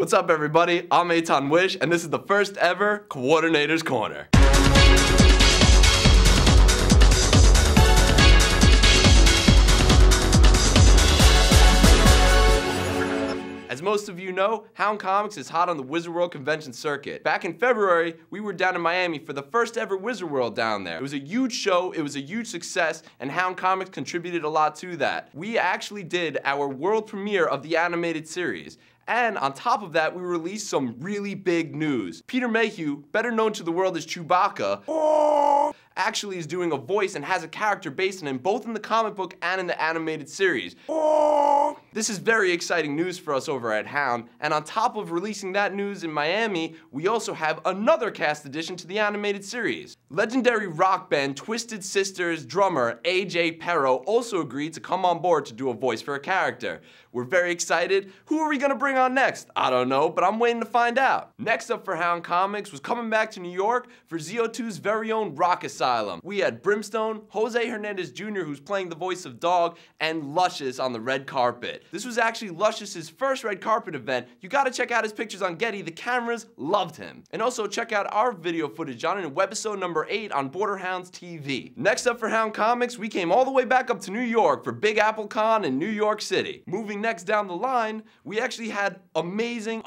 What's up, everybody? I'm Etan Wish, and this is the first ever Coordinator's Corner. As most of you know, Hound Comics is hot on the Wizard World convention circuit. Back in February, we were down in Miami for the first ever Wizard World down there. It was a huge show, it was a huge success, and Hound Comics contributed a lot to that. We actually did our world premiere of the animated series. And on top of that, we released some really big news. Peter Mayhew, better known to the world as Chewbacca, actually is doing a voice and has a character based on him both in the comic book and in the animated series. This is very exciting news for us over at Hound, and on top of releasing that news in Miami, we also have another cast addition to the animated series. Legendary rock band Twisted Sisters drummer AJ Pero also agreed to come on board to do a voice for a character. We're very excited. Who are we gonna bring on next? I don't know, but I'm waiting to find out. Next up for Hound Comics was coming back to New York for ZO2's very own Rock Asylum. We had Brimstone, Jose Hernandez Jr., who's playing the voice of Dog, and Luscious on the red carpet. This was actually Luscious's first red carpet event. You gotta check out his pictures on Getty. The cameras loved him. And also check out our video footage on it in webisode number 8 on Border Hounds TV. Next up for Hound Comics, we came all the way back up to New York for Big Apple Con in New York City. Moving next down the line, we actually had amazing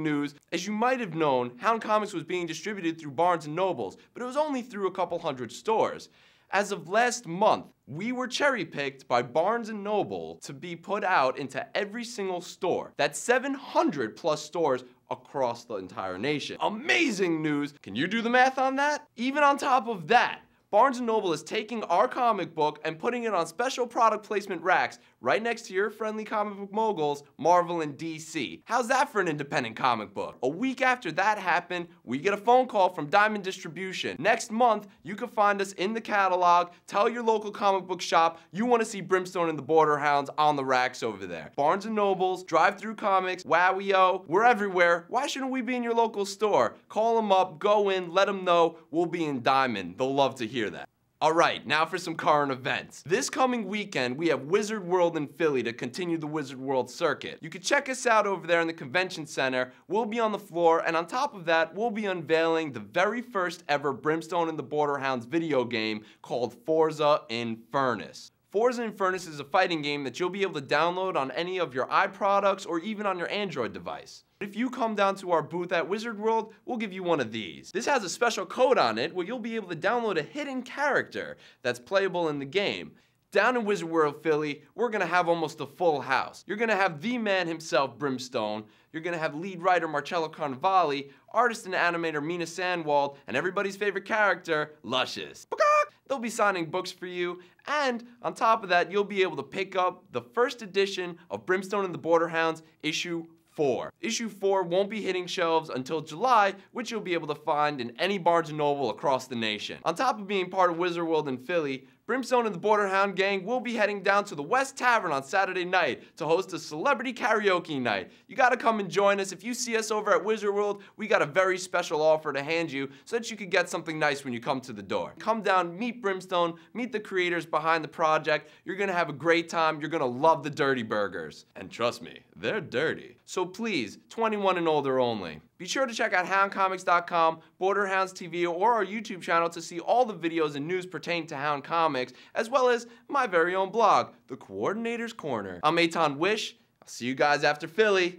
news. As you might have known, Hound Comics was being distributed through Barnes & Nobles, but it was only through a couple hundred stores. As of last month, we were cherry-picked by Barnes & Noble to be put out into every single store. That's 700 plus stores across the entire nation. Amazing news! Can you do the math on that? Even on top of that, Barnes & Noble is taking our comic book and putting it on special product placement racks right next to your friendly comic book moguls, Marvel and DC. How's that for an independent comic book? A week after that happened, we get a phone call from Diamond Distribution. Next month, you can find us in the catalog. Tell your local comic book shop you want to see Brimstone and the Border Hounds on the racks over there. Barnes & Nobles, Drive-Thru Comics, Wowio, we're everywhere. Why shouldn't we be in your local store? Call them up, go in, let them know we'll be in Diamond. They'll love to hear that. Alright, now for some current events. This coming weekend, we have Wizard World in Philly to continue the Wizard World circuit. You can check us out over there in the convention center. We'll be on the floor, and on top of that, we'll be unveiling the very first ever Brimstone and the Border Hounds video game called Forza Infernus. Forza Infernus is a fighting game that you'll be able to download on any of your iProducts or even on your Android device. If you come down to our booth at Wizard World, we'll give you one of these. This has a special code on it where you'll be able to download a hidden character that's playable in the game. Down in Wizard World Philly, we're gonna have almost a full house. You're gonna have the man himself, Brimstone. You're gonna have lead writer Marcello Carnevale, artist and animator Mina Sandwald, and everybody's favorite character, Luscious. They'll be signing books for you, and on top of that, you'll be able to pick up the first edition of Brimstone and the Border Hounds, issue 4. Issue 4 won't be hitting shelves until July, which you'll be able to find in any Barnes & Noble across the nation. On top of being part of Wizard World in Philly, Brimstone and the Border Hound gang will be heading down to the West Tavern on Saturday night to host a celebrity karaoke night. You gotta come and join us. If you see us over at Wizard World, we got a very special offer to hand you so that you could get something nice when you come to the door. Come down, meet Brimstone, meet the creators behind the project. You're gonna have a great time. You're gonna love the dirty burgers. And trust me, they're dirty. So please, 21 and older only. Be sure to check out houndcomics.com, Border Hounds TV, or our YouTube channel to see all the videos and news pertaining to Hound Comics, as well as my very own blog, The Coordinator's Corner. I'm Etan Wish. I'll see you guys after Philly.